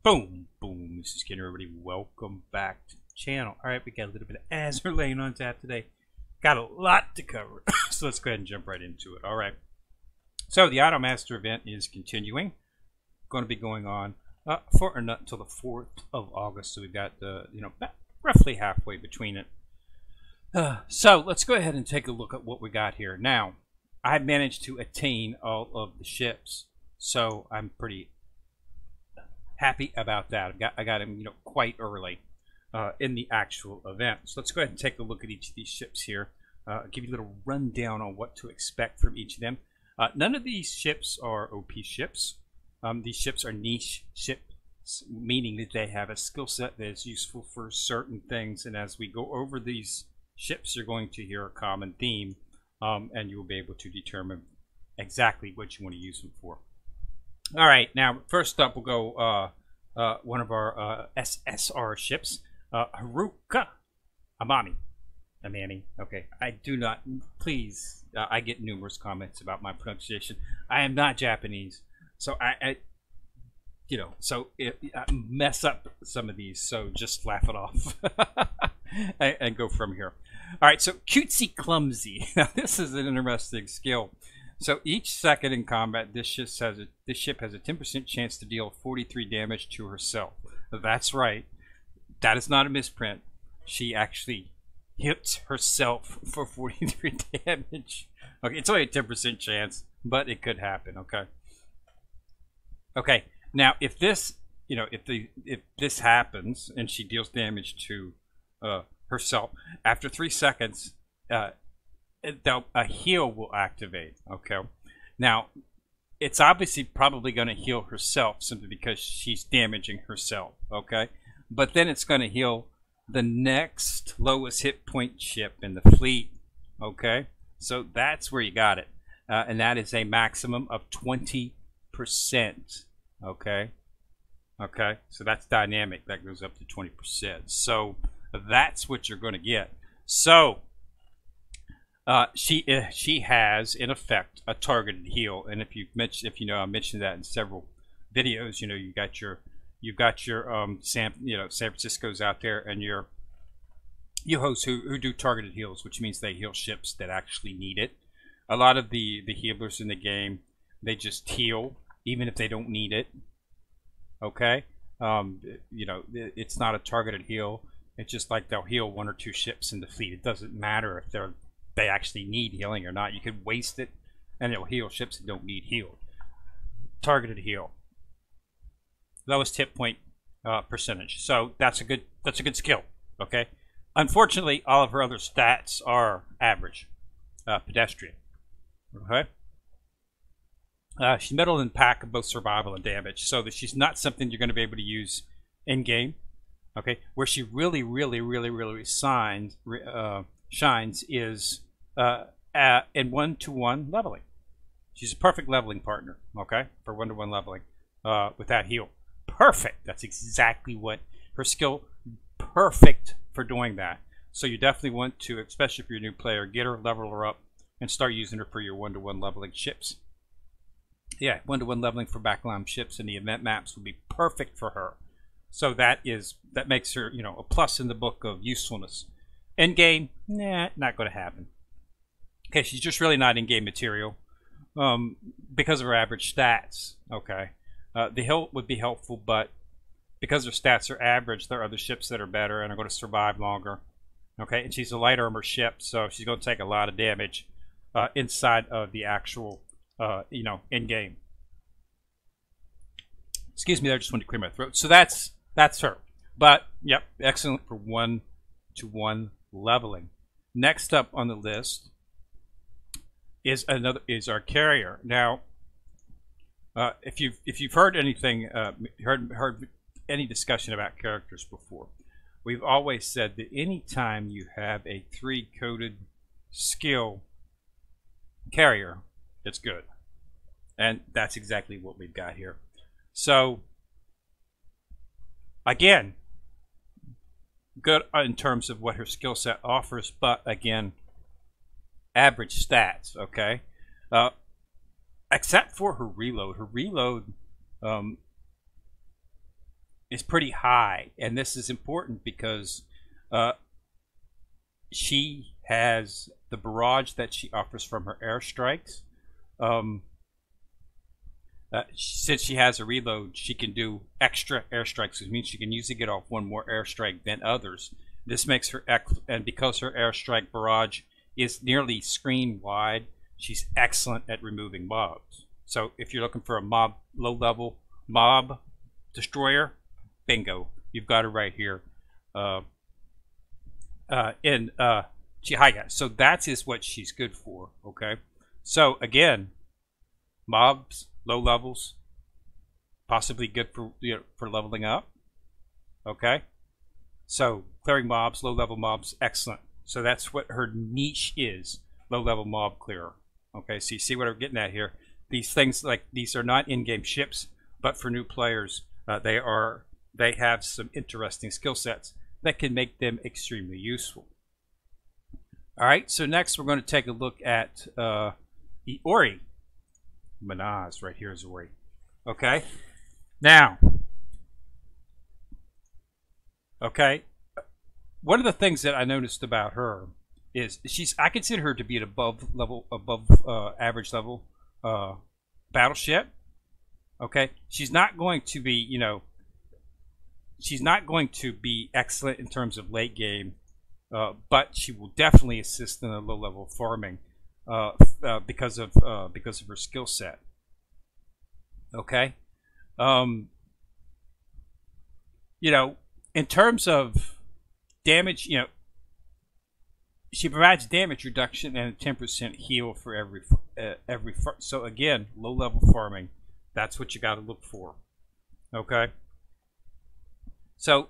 Boom, boom. This is Ken, everybody. Welcome back to the channel. All right, we got a little bit of Azur laying on tap today. Got a lot to cover, so let's go ahead and jump right into it. All right. So the Idolmaster event is continuing. Going to be going on for until the 4th of August. So we've got roughly halfway between it. So let's go ahead and take a look at what we got here. Now, I managed to attain all of the ships, so I'm pretty happy about that. I got him, quite early in the actual event. So let's go ahead and take a look at each of these ships here. I'll give you a little rundown on what to expect from each of them. None of these ships are OP ships. These ships are niche ships, meaning that they have a skill set that is useful for certain things. And as we go over these ships, you're going to hear a common theme, and you will be able to determine exactly what you want to use them for. All right, now first up we'll go one of our SSR ships, Haruka Amami. Okay, I do not, please, I get numerous comments about my pronunciation. I am not Japanese, so I mess up some of these, so just laugh it off and go from here. All right, so Cutesy Clumsy. Now this is an interesting skill. So each second in combat, this ship has a 10% chance to deal 43 damage to herself. That's right. That is not a misprint. She actually hits herself for 43 damage. Okay, it's only a 10% chance, but it could happen. Okay. Okay. Now, if this, if this happens and she deals damage to herself after 3 seconds, a heal will activate. Okay, now it's obviously probably going to heal herself simply because she's damaging herself. Okay, but then it's going to heal the next lowest hit point ship in the fleet. Okay, so that's where you got it, and that is a maximum of 20%. Okay, so that's dynamic. That goes up to 20%. So that's what you're going to get. So she has in effect a targeted heal, and if you know, I mentioned that in several videos. You've got your San Francisco's out there, and your hosts who do targeted heals, which means they heal ships that actually need it. A lot of the healers in the game, they just heal even if they don't need it. Okay, it's not a targeted heal. It's just like they'll heal 1 or 2 ships in the fleet. It doesn't matter if they actually need healing or not. You could waste it, and it'll heal ships that don't need healed. Targeted heal, lowest hit point percentage. So that's a good skill. Okay. Unfortunately, all of her other stats are average. Pedestrian. Okay. She's middle in pack of both survival and damage, so that she's not something you're going to be able to use in game. Okay. Where she really shines is in 1-to-1 leveling. She's a perfect leveling partner, okay, for 1-to-1 leveling with that heal. Perfect. That's exactly what her skill. Perfect for doing that. So you definitely want to, especially if you're a new player, get her, level her up, and start using her for your 1-to-1 leveling ships. Yeah, 1-to-1 leveling for backline ships and the event maps would be perfect for her. So that makes her, a plus in the book of usefulness. In game, nah, not going to happen. Okay, she's just really not in game material because of her average stats. Okay, the hill would be helpful, but because her stats are average, there are other ships that are better and are going to survive longer. Okay, and she's a light armor ship, so she's going to take a lot of damage inside of the actual, in game. Excuse me, I just wanted to clear my throat. So that's her. But yep, excellent for 1-to-1 leveling. Next up on the list is our carrier. Now, if you've heard anything, heard any discussion about characters before, we've always said that anytime you have a 3-coded skill carrier, it's good, and that's exactly what we've got here. So again, good in terms of what her skill set offers, but again, average stats. Okay, except for her reload. Her reload is pretty high, and this is important because she has the barrage that she offers from her airstrikes. Since she has a reload, she can do extra airstrikes, which means she can usually get off one more airstrike than others. This makes her, and because her airstrike barrage is nearly screen wide, she's excellent at removing mobs. So if you're looking for a low-level mob destroyer, bingo, you've got her right here. Chihiga. So that is what she's good for. Okay. So again, mobs, low levels, possibly good for for leveling up. Okay. So clearing mobs, low level mobs, excellent. So that's what her niche is, low level mob clearer. Okay. So you see what I'm getting at here. These things these are not in-game ships, but for new players, they have some interesting skill sets that can make them extremely useful. All right, so next we're going to take a look at Iori. Manaz, right here is Iori. Okay, now, one of the things that I noticed about her is I consider her to be an above average level battleship. Okay, she's not going to be, she's not going to be excellent in terms of late game. But she will definitely assist in a low-level farming because of her skill set. Okay, in terms of damage, she provides damage reduction and a 10% heal for every. So again, low-level farming. That's what you got to look for. Okay. So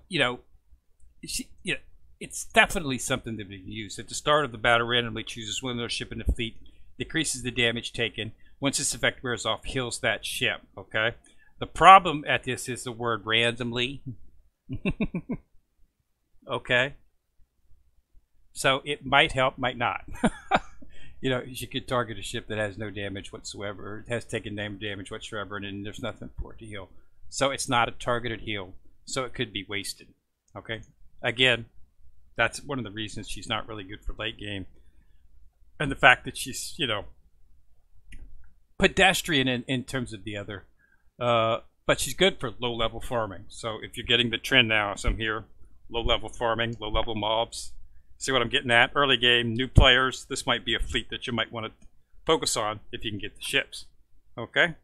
it's definitely something that we can use. At the start of the battle, randomly chooses one of those ship in the fleet, decreases the damage taken. Once this effect wears off, heals that ship. Okay. The problem at this is the word randomly. Okay. So it might help, might not. You could target a ship that has no damage whatsoever, or has taken damage whatsoever, and then there's nothing for it to heal. So it's not a targeted heal. So it could be wasted. Okay. Again, that's one of the reasons she's not really good for late game. And the fact that she's, pedestrian in terms of the other. But she's good for low-level farming. So if you're getting the trend now, as I'm here, low-level farming, low-level mobs. See what I'm getting at? Early game, new players, this might be a fleet that you might want to focus on if you can get the ships. Okay?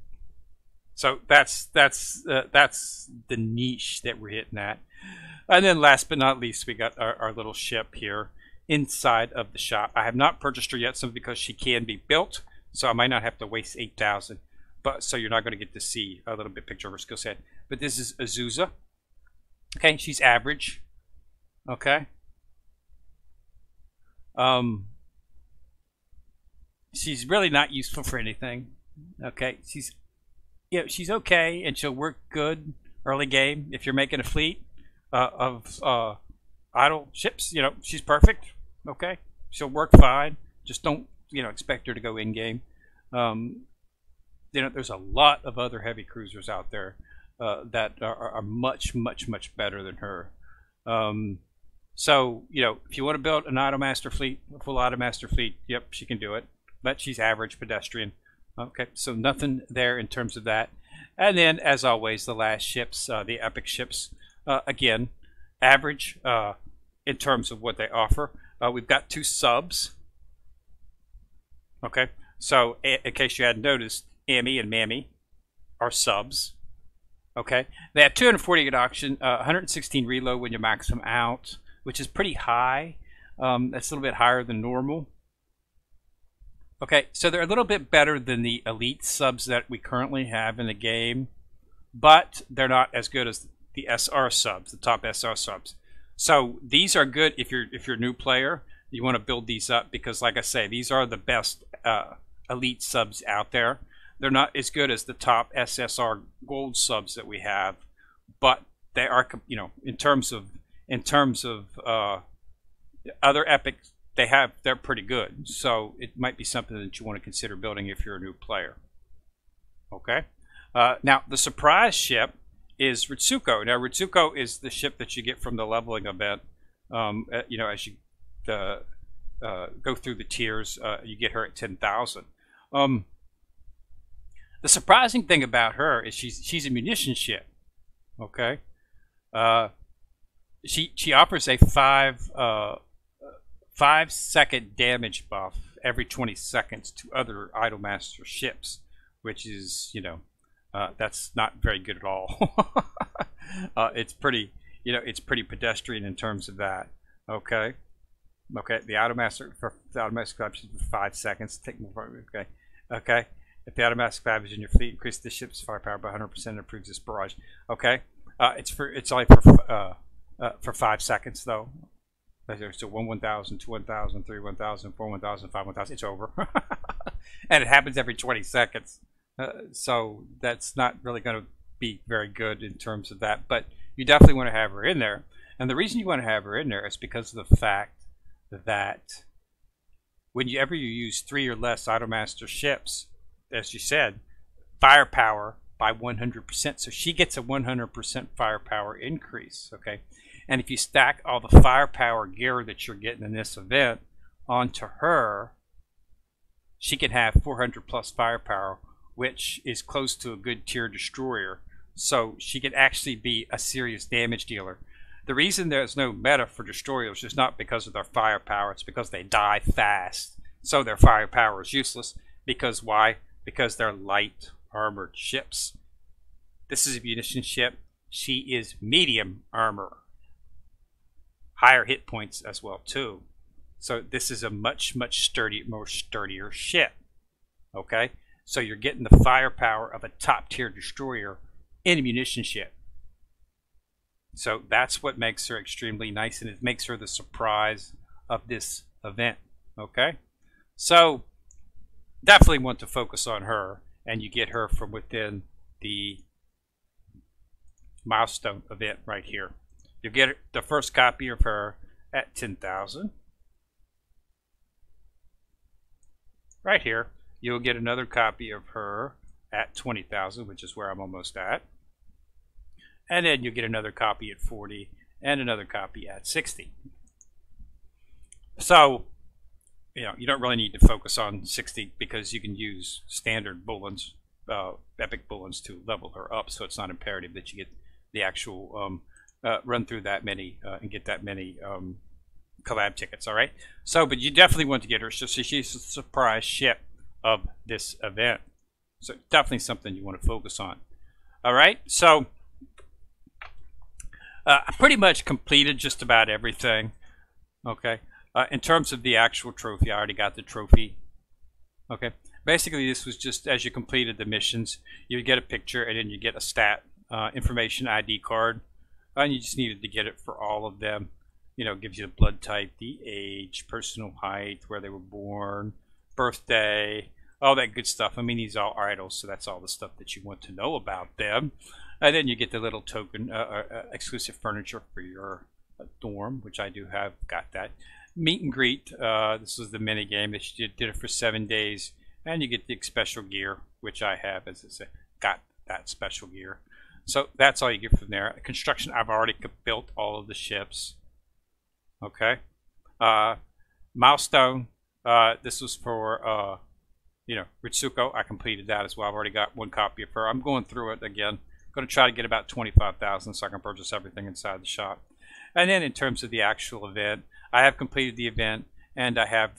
So that's the niche that we're hitting at. And then last but not least, we got our little ship here inside of the shop. I have not purchased her yet, simply because she can be built, so I might not have to waste 8,000. But so you're not going to get to see a little bit picture of her skill set. But this is Azusa. Okay, she's average. Okay. She's really not useful for anything. Okay, she's okay, and she'll work good early game if you're making a fleet of idle ships. She's perfect. Okay, she'll work fine. Just don't expect her to go in game. There's a lot of other heavy cruisers out there that are much better than her. So if you want to build an Idolmaster fleet, a full Idolmaster fleet, yep, she can do it. But she's average pedestrian. Okay, so nothing there in terms of that. And then, as always, the last ships, the epic ships, again, average in terms of what they offer. We've got 2 subs. Okay, so in case you hadn't noticed, Amy and Mammy are subs. Okay, they have 240 at auction, 116 reload when you max them out, which is pretty high. That's a little bit higher than normal. Okay, so they're a little bit better than the elite subs that we currently have in the game, but they're not as good as the SR subs, the top SR subs. So these are good if you're a new player. You want to build these up because, like I say, these are the best elite subs out there. They're not as good as the top SSR gold subs that we have, but they are, in terms of other epics. They're pretty good, so it might be something that you want to consider building if you're a new player. Okay, now the surprise ship is Ritsuko. Now, Ritsuko is the ship that you get from the leveling event. You know, as you go through the tiers, you get her at 10,000. The surprising thing about her is she's a munition ship. Okay, she offers a 5-second damage buff every 20 seconds to other Idolmaster ships, which is, you know, that's not very good at all. It's pretty, you know, it's pretty pedestrian in terms of that. Okay, the Idolmaster for collapse for 5 seconds. Take more. Okay. If the Idolmaster collapse is in your fleet, increase the ship's firepower by 100% and improves its barrage. Okay, it's only for 5 seconds though. So 1,000, 2 1,000, 3 1,000, 4 1,000, 5 1,000. It's over, and it happens every 20 seconds. So that's not really going to be very good in terms of that. But you definitely want to have her in there, and the reason you want to have her in there is because of the fact that whenever you use 3 or less Idolmaster ships, as you said, firepower by 100%. So she gets a 100% firepower increase. Okay. And if you stack all the firepower gear that you're getting in this event onto her, she can have 400 plus firepower, which is close to a good tier destroyer. So she can actually be a serious damage dealer. The reason there's no meta for destroyers is not because of their firepower, it's because they die fast. So their firepower is useless. Because why? Because they're light armored ships. This is a munition ship. She is medium armor. Higher hit points as well too. So this is a much more sturdier ship. Okay? So you're getting the firepower of a top tier destroyer in a munition ship. So that's what makes her extremely nice, and it makes her the surprise of this event. Okay? So definitely want to focus on her, and you get her from within the milestone event right here. You get the first copy of her at 10,000. Right here, you'll get another copy of her at 20,000, which is where I'm almost at. And then you'll get another copy at 40 and another copy at 60. So, you know, you don't really need to focus on 60 because you can use standard bullets, epic bullets to level her up. So it's not imperative that you get the actual run through that many and get that many collab tickets. All right. So, but you definitely want to get her. So she's a surprise ship of this event. So definitely something you want to focus on. All right. So I pretty much completed just about everything. Okay. In terms of the actual trophy, I already got the trophy. Okay. Basically, this was just as you completed the missions, you would get a picture and then you get a stat information ID card. And you just needed to get it for all of them. You know, it gives you the blood type, the age, personal height, where they were born, birthday, all that good stuff. I mean, these are all idols, so that's all the stuff that you want to know about them. And then you get the little token, exclusive furniture for your dorm, which I do have, got that. Meet and greet, this was the mini game that you did it for 7 days. And you get the special gear, which I have, as I said, got that special gear. So that's all you get from there. Construction, I've already built all of the ships. Okay. Milestone, this was for, you know, Ritsuko. I completed that as well. I've already got one copy of her. I'm going through it again. Going to try to get about 25,000 so I can purchase everything inside the shop. And then in terms of the actual event, I have completed the event, and I have,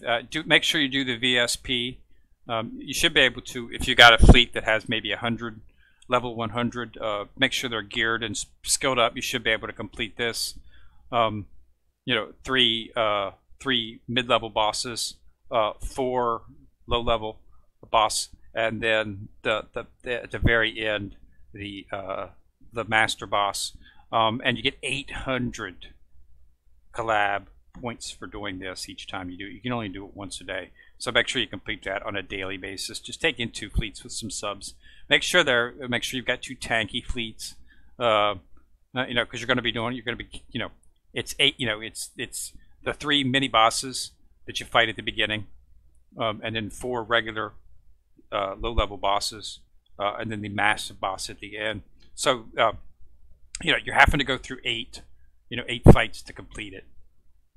make sure you do the VSP. You should be able to, if you got a fleet that has maybe 100, level 100, make sure they're geared and skilled up. You should be able to complete this. You know, three mid-level bosses, 4 low-level boss, and then at the very end, the master boss. And you get 800 collab points for doing this each time you do it. You can only do it once a day. So make sure you complete that on a daily basis. Just take in 2 fleets with some subs. Make sure you've got 2 tanky fleets. You know, because you're going to be, you know, it's 8. You know, it's the 3 mini bosses that you fight at the beginning, and then 4 regular low level bosses, and then the massive boss at the end. So you're having to go through 8 fights to complete it.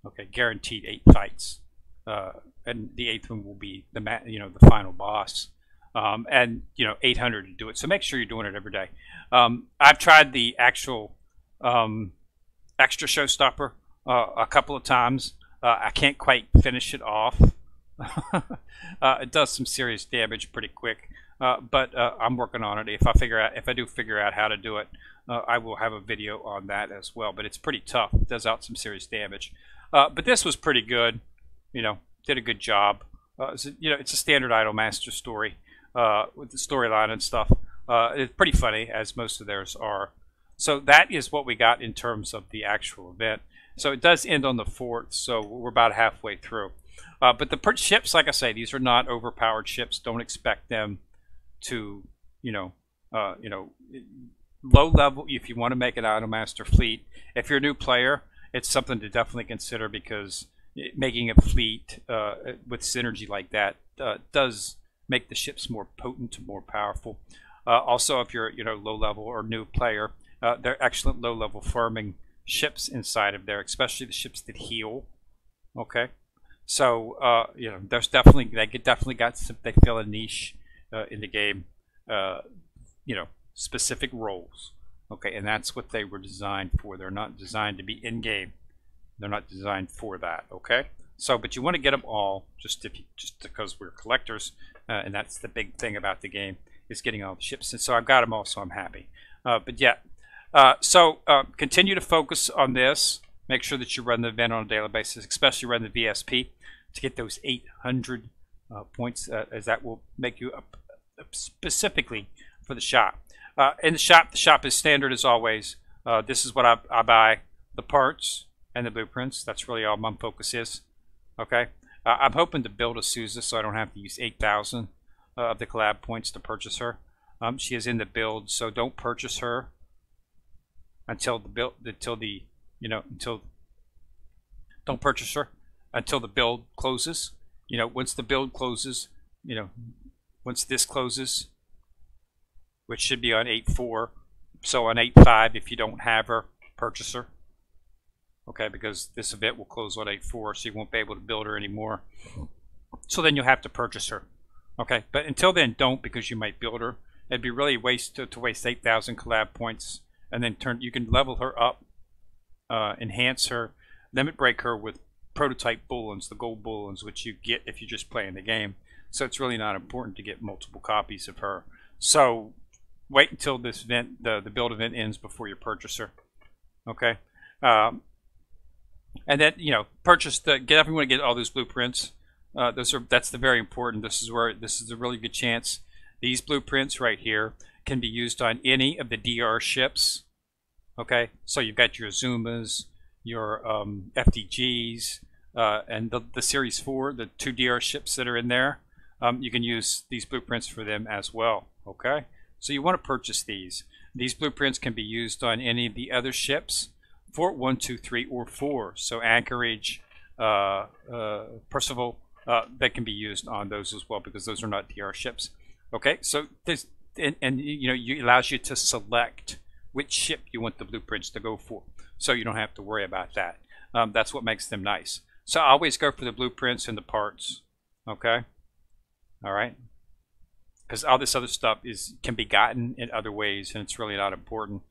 Okay, guaranteed 8 fights, and the 8th one will be the final boss, and 800 to do it. So make sure you're doing it every day. I've tried the actual extra showstopper a couple of times. I can't quite finish it off. It does some serious damage pretty quick, but I'm working on it. If I do figure out how to do it, I will have a video on that as well. But it's pretty tough. It does out some serious damage. But this was pretty good. Did a good job. It's a standard Idolmaster story with the storyline and stuff. It's pretty funny, as most of theirs are. So that is what we got in terms of the actual event. So it does end on the 4th, so we're about halfway through. But the ships, like I say, these are not overpowered ships. Don't expect them to, low level. If you want to make an Idolmaster fleet, if you're a new player, it's something to definitely consider, because making a fleet with synergy like that does make the ships more potent, more powerful. Also, if you're low level or new player, they're excellent low level farming ships inside of there, especially the ships that heal. Okay, so there's definitely they fill a niche in the game. Specific roles. Okay, and that's what they were designed for. They're not designed to be in game. They're not designed for that. Okay, so but you want to get them all just because we're collectors, and that's the big thing about the game, is getting all the ships. And so I've got them all, so I'm happy. But yeah. So continue to focus on this. Make sure that you run the event on a daily basis, especially run the VSP to get those 800 points, as that will make you up specifically for the shop. In the shop is standard as always. This is what I buy: the parts and the blueprints. That's really all my focus is. Okay, I'm hoping to build a Sousa so I don't have to use 8,000 of the collab points to purchase her. She is in the build, so don't purchase her until the build, don't purchase her until the build closes. Once the build closes, once this closes, which should be on 8.4, so on 8.5, if you don't have her, purchase her. Okay, because this event will close on 8.4, so you won't be able to build her anymore. So then you'll have to purchase her. Okay, but until then, don't, because you might build her. It'd be really waste to waste 8,000 collab points, and then you can level her up, enhance her, limit break her with prototype bullons, the gold bullons, which you get if you're just playing the game. So it's really not important to get multiple copies of her. So wait until this event, the build event ends before you purchase her. Okay, and then purchase everyone get all those blueprints. That's the very important. This is a really good chance. These blueprints right here can be used on any of the DR ships. Okay, so you've got your Azumas, your FDGs, and the Series 4, the 2 DR ships that are in there. You can use these blueprints for them as well. Okay, so you want to purchase these. These blueprints can be used on any of the other ships, Fort 1, 2, 3, or 4. So Anchorage, Percival, that can be used on those as well, because those are not DR ships. Okay, so there's it allows you to select which ship you want the blueprints to go for, so you don't have to worry about that. That's what makes them nice. So I always go for the blueprints and the parts. Okay, all right, because all this other stuff can be gotten in other ways, and it's really not important.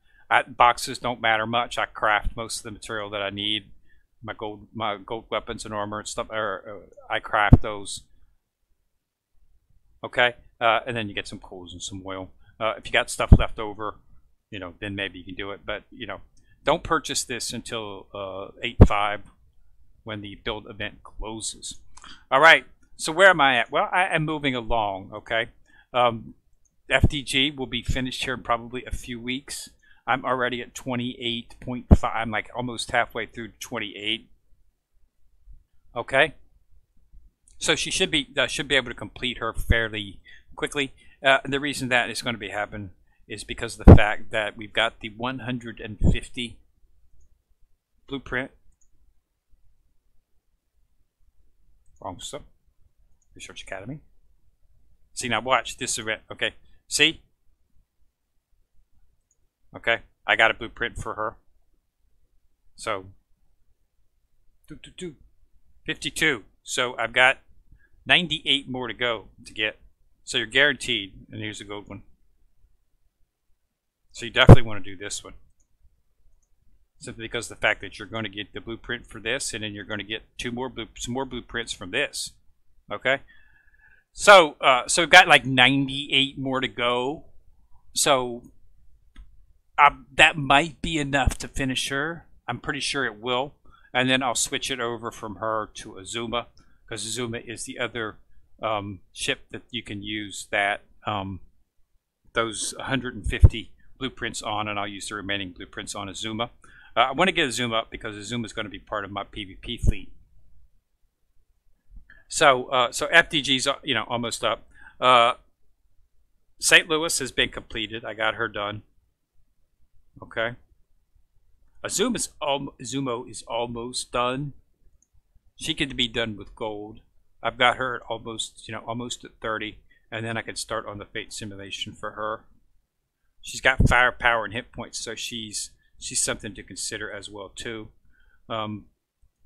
Boxes don't matter much. I craft most of the material that I need. My gold weapons and armor and stuff, I craft those. Okay, and then you get some coals and some oil. If you got stuff left over, then maybe you can do it. But don't purchase this until 8.5, when the build event closes. All right. So where am I at? Well, I am moving along. Okay. FDG will be finished here in probably a few weeks. I'm already at 28.5. I'm like almost halfway through 28. Okay. So she should be able to complete her fairly quickly. And the reason that is going to be happen is because of the fact that we've got the 150 blueprint. Wrong stuff. Research Academy. See, now watch this event. Okay. See? Okay. I got a blueprint for her. So 52. So I've got 98 more to go to get. So you're guaranteed, and here's a good one. So you definitely want to do this one. Simply because of the fact that you're going to get the blueprint for this, and then you're going to get some more blueprints from this. Okay? So we've got like 98 more to go. So that might be enough to finish her. I'm pretty sure it will. And then I'll switch it over from her to Azuma, because Azuma is the other ship that you can use that those 150 blueprints on, and I'll use the remaining blueprints on Azuma. I want to get Azuma up because Azuma is going to be part of my PvP fleet. So FDG's almost up. St. Louis has been completed. I got her done. Okay. Azuma is almost done. She could be done with gold. I've got her at almost at 30, and then I can start on the fate simulation for her. She's got firepower and hit points, so she's something to consider as well too.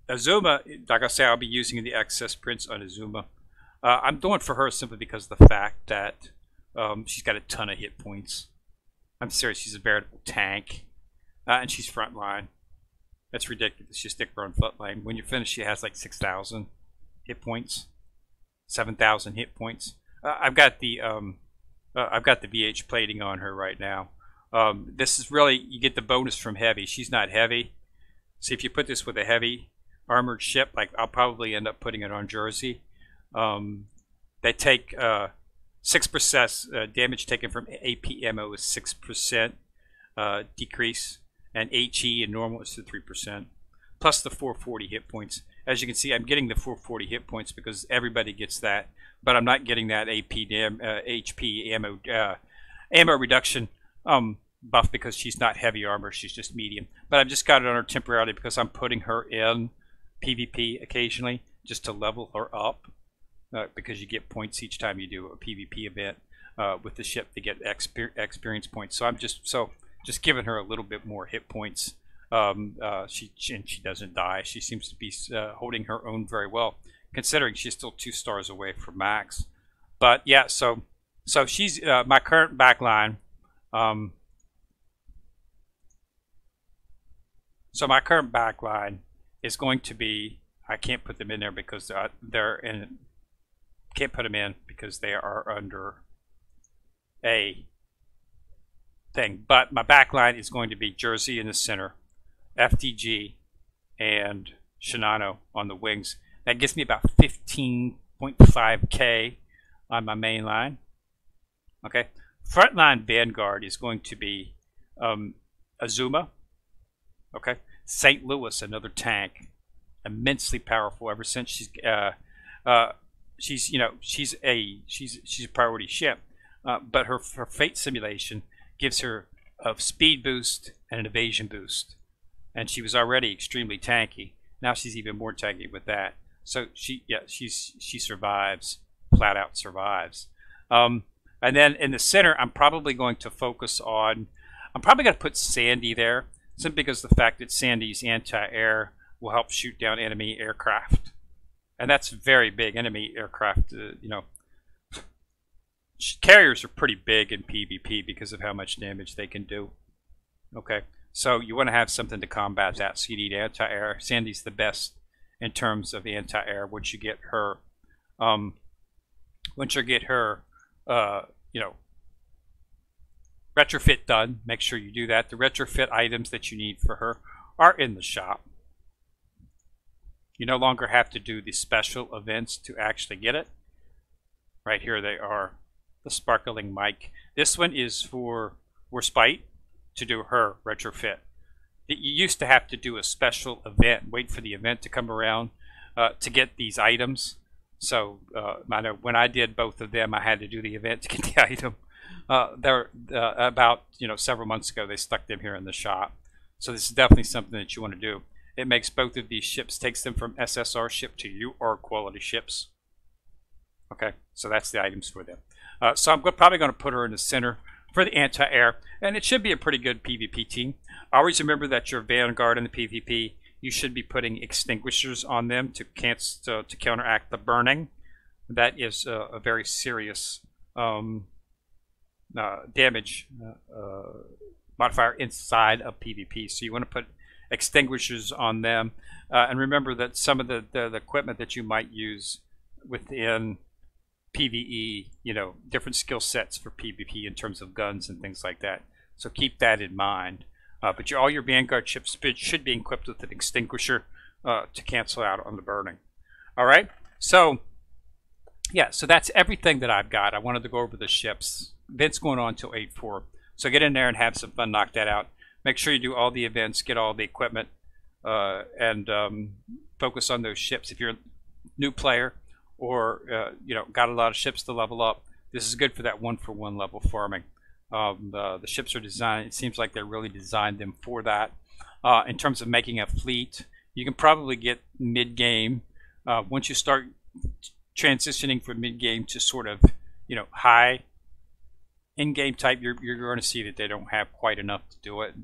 Azuma, like I say, I'll be using the excess prints on Azuma. I'm doing for her simply because of the fact that she's got a ton of hit points. I'm serious, she's a veritable tank. And she's frontline. That's ridiculous. You stick her on frontline. When you're finished, she has like 6,000 hit points, 7,000 hit points. I've got the VH plating on her right now. This is really, you get the bonus from heavy. She's not heavy. See, if you put this with a heavy armored ship, like I'll probably end up putting it on Jersey. They take 6% damage taken from AP ammo is 6% decrease. And HE and normal is to 3%, plus the 440 hit points. As you can see, I'm getting the 440 hit points because everybody gets that, but I'm not getting that HP ammo reduction buff because she's not heavy armor, she's just medium. But I've just got it on her temporarily because I'm putting her in PvP occasionally just to level her up, because you get points each time you do a PvP event with the ship to get experience points. So I'm just giving her a little bit more hit points. She doesn't die. She seems to be holding her own very well, considering she's still 2 stars away from max. But yeah, so she's my current backline. So my current backline is going to be, I can't put them in there because they're in. Can't put them in because they are under a thing, but my backline is going to be Jersey in the center, FDG, and Shinano on the wings. That gives me about 15.5k on my main line. Okay, frontline Vanguard is going to be Azuma. Okay, St. Louis, another tank, immensely powerful. Ever since she's a priority ship, but her fate simulation gives her a speed boost and an evasion boost, and she was already extremely tanky. Now she's even more tanky with that. So she survives, flat out survives. And then in the center, I'm probably going to focus on. I'm probably going to put Sandy there, simply because of the fact that Sandy's anti-air will help shoot down enemy aircraft, and that's very big. Enemy aircraft, carriers are pretty big in PvP because of how much damage they can do. Okay, so you want to have something to combat that. So you need anti-air. Sandy's the best in terms of anti-air. Once you get her, retrofit done, make sure you do that. The retrofit items that you need for her are in the shop. You no longer have to do the special events to actually get it. Right here they are. The sparkling mic. This one is for Spite to do her retrofit. You used to have to do a special event, wait for the event to come around to get these items. So I know when I did both of them, I had to do the event to get the item. They're about several months ago. They stuck them here in the shop. So this is definitely something that you want to do. It makes both of these ships, takes them from SSR ship to UR quality ships. Okay, so that's the items for them. So I'm probably going to put her in the center. for the anti-air, and it should be a pretty good PvP team. Always remember that your Vanguard in the PvP, you should be putting extinguishers on them to counteract the burning. That is a very serious damage modifier inside of PvP. So you want to put extinguishers on them, and remember that some of the equipment that you might use within PvE, you know, different skill sets for PvP in terms of guns and things like that. So keep that in mind. But all your Vanguard ships should be equipped with an extinguisher to cancel out on the burning. All right. So yeah, so that's everything that I've got. I wanted to go over the ships. Event's going on till 8/4. So get in there and have some fun. Knock that out. Make sure you do all the events, get all the equipment, and focus on those ships. If you're a new player, or you know, got a lot of ships to level up, this is good for that 1-for-1 level farming. The ships are designed, it seems like they really designed them for that. In terms of making a fleet, you can probably get mid-game. Once you start transitioning from mid-game to sort of, you know, high in-game type, you're going to see that they don't have quite enough to do it.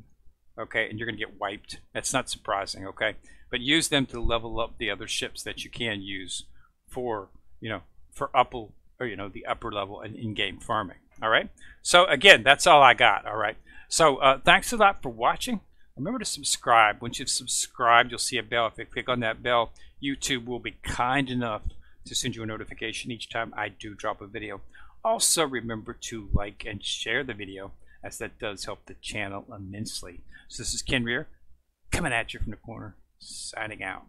Okay, and you're going to get wiped. That's not surprising, okay? But use them to level up the other ships that you can use for, you know, for upper, or, you know, the upper level and in-game farming. All right. So again, that's all I got. All right. So thanks a lot for watching. Remember to subscribe. Once you've subscribed, you'll see a bell. If you click on that bell, YouTube will be kind enough to send you a notification each time I do drop a video. Also, remember to like and share the video, as that does help the channel immensely. So this is Ken Rear, coming at you from the corner, signing out.